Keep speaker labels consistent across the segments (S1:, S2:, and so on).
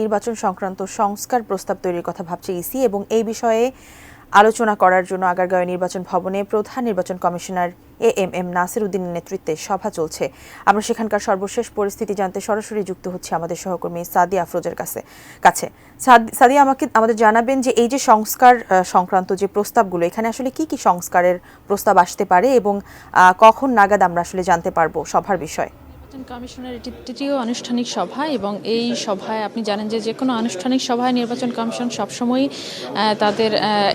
S1: নির্বাচন সংক্রান্ত সংস্কার প্রস্তাব তৈরির কথা ভাবছে ইসি এবং এই বিষয়ে আলোচনা করার জন্য আগারগাঁও নির্বাচন ভবনে প্রধান নির্বাচন কমিশনার এএমএম নাসির উদ্দিনের নেতৃত্বে সভা চলছে। আমরা সেখানকার সর্বশেষ পরিস্থিতি জানতে সরাসরি যুক্ত হচ্ছে আমাদের সহকর্মী সাদিয়া আফরোজের কাছে। সাদিয়া, আমাদের জানাবেন যে এই যে সংস্কার সংক্রান্ত যে প্রস্তাবগুলো, এখানে আসলে কি কি সংস্কারের প্রস্তাব আসতে পারে এবং কখন নাগাদ আমরা আসলে জানতে পারবো সভার বিষয়?
S2: কমিশনের এটি তৃতীয় আনুষ্ঠানিক সভা এবং এই সভায় আপনি জানেন যে কোনো আনুষ্ঠানিক সভায় নির্বাচন কমিশন সবসময়ই তাদের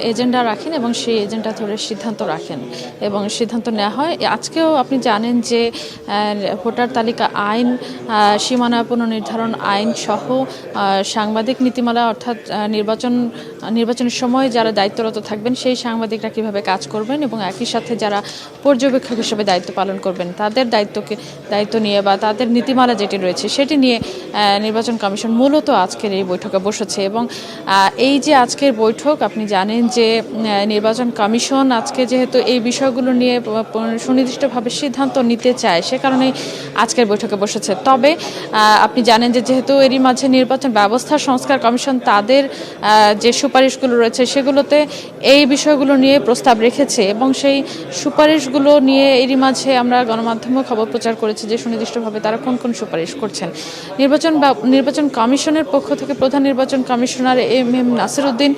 S2: এজেন্ডা রাখেন এবং সেই এজেন্ডা ধরে সিদ্ধান্ত রাখেন এবং সিদ্ধান্ত নেওয়া হয়। আজকেও আপনি জানেন যে ভোটার তালিকা আইন, সীমানা পুনর্নির্ধারণ আইন সহ সাংবাদিক নীতিমালা, অর্থাৎ নির্বাচনের সময় যারা দায়িত্বরত থাকবেন সেই সাংবাদিকরা কীভাবে কাজ করবেন এবং একই সাথে যারা পর্যবেক্ষক হিসেবে দায়িত্ব পালন করবেন তাদের দায়িত্ব নিয়ে বা তাদের নীতিমালা যেটি রয়েছে সেটি নিয়ে নির্বাচন কমিশন মূলত আজকের এই বৈঠকে বসেছে। এবং এই যে আজকের বৈঠক, আপনি জানেন যে নির্বাচন কমিশন আজকে যেহেতু এই বিষয়গুলো নিয়ে সুনির্দিষ্টভাবে সিদ্ধান্ত নিতে চায় সে কারণেই আজকের বৈঠকে বসেছে। তবে আপনি জানেন যে যেহেতু এরই মাঝে নির্বাচন ব্যবস্থা সংস্কার কমিশন তাদের যে সুপারিশগুলো রয়েছে সেগুলোতে এই বিষয়গুলো নিয়ে প্রস্তাব রেখেছে এবং সেই সুপারিশগুলো নিয়ে এরই মাঝে আমরা গণমাধ্যমেও খবর প্রচার করেছি যে সুনির্দিষ্টভাবে তারা কোন কোন সুপারিশ করছেন। নির্বাচন কমিশনের পক্ষ থেকে প্রধান নির্বাচন কমিশনার এএমএম নাসির উদ্দিন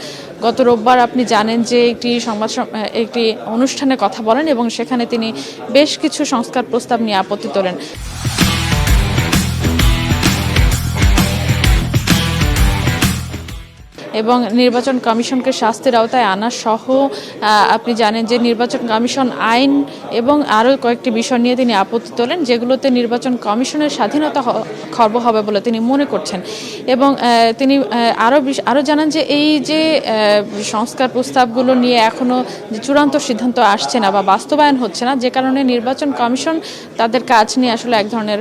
S2: গত রোববার আপনি জানেন যে একটি অনুষ্ঠানে কথা বলেন এবং সেখানে তিনি বেশ কিছু সংস্কার প্রস্তাব নিয়ে আপত্তি তোলেন। এবং নির্বাচন কমিশনকে শাস্তির আওতায় আনা সহ আপনি জানেন যে নির্বাচন কমিশন আইন এবং আরও কয়েকটি বিষয় নিয়ে তিনি আপত্তি তোলেন যেগুলোতে নির্বাচন কমিশনের স্বাধীনতা খর্ব হবে বলে তিনি মনে করছেন। এবং তিনি আরও জানান যে এই যে সংস্কার প্রস্তাবগুলো নিয়ে এখনও যে চূড়ান্ত সিদ্ধান্ত আসছে না বা বাস্তবায়ন হচ্ছে না, যে কারণে নির্বাচন কমিশন তাদের কাজ নিয়ে আসলে এক ধরনের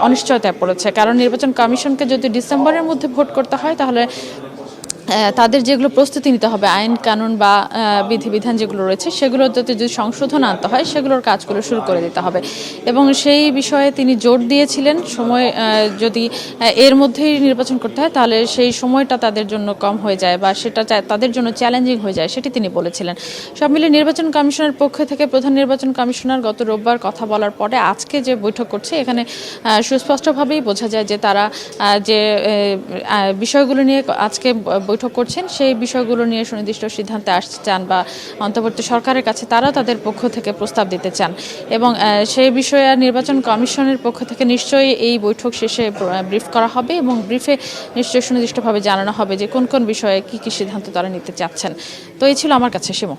S2: অনিশ্চয়তায় পড়েছে। কারণ নির্বাচন কমিশনকে যদি ডিসেম্বরের মধ্যে ভোট করতে হয় তাহলে তাদের যেগুলো প্রস্তুতি নিতে হবে, আইন কানুন বা বিধিবিধান যেগুলো রয়েছে সেগুলোতে যদি সংশোধন আনতে হয় সেগুলোর কাজগুলো শুরু করে দিতে হবে। এবং সেই বিষয়ে তিনি জোর দিয়েছিলেন সময় যদি এর মধ্যেই নির্বাচন করতে হয় তাহলে সেই সময়টা তাদের জন্য কম হয়ে যায় বা সেটা তাদের জন্য চ্যালেঞ্জিং হয়ে যায়, সেটি তিনি বলেছিলেন। সব মিলিয়ে নির্বাচন কমিশনের পক্ষ থেকে প্রধান নির্বাচন কমিশনার গত রোববার কথা বলার পরে আজকে যে বৈঠক করছে এখানে সুস্পষ্টভাবেই বোঝা যায় যে তারা যে বিষয়গুলো নিয়ে আজকে বৈঠক করছেন সেই বিষয়গুলো নিয়ে সুনির্দিষ্ট সিদ্ধান্তে আসতে চান বা অন্তর্বর্তী সরকারের কাছে তারাও তাদের পক্ষ থেকে প্রস্তাব দিতে চান। এবং সেই বিষয়ে নির্বাচন কমিশনের পক্ষ থেকে নিশ্চয়ই এই বৈঠক শেষে ব্রিফ করা হবে এবং ব্রিফে নিশ্চয়ই সুনির্দিষ্টভাবে জানানো হবে যে কোন কোন বিষয়ে কী কী সিদ্ধান্ত তারা নিতে চাচ্ছেন। তো এই ছিল আমার কাছে, শিমু।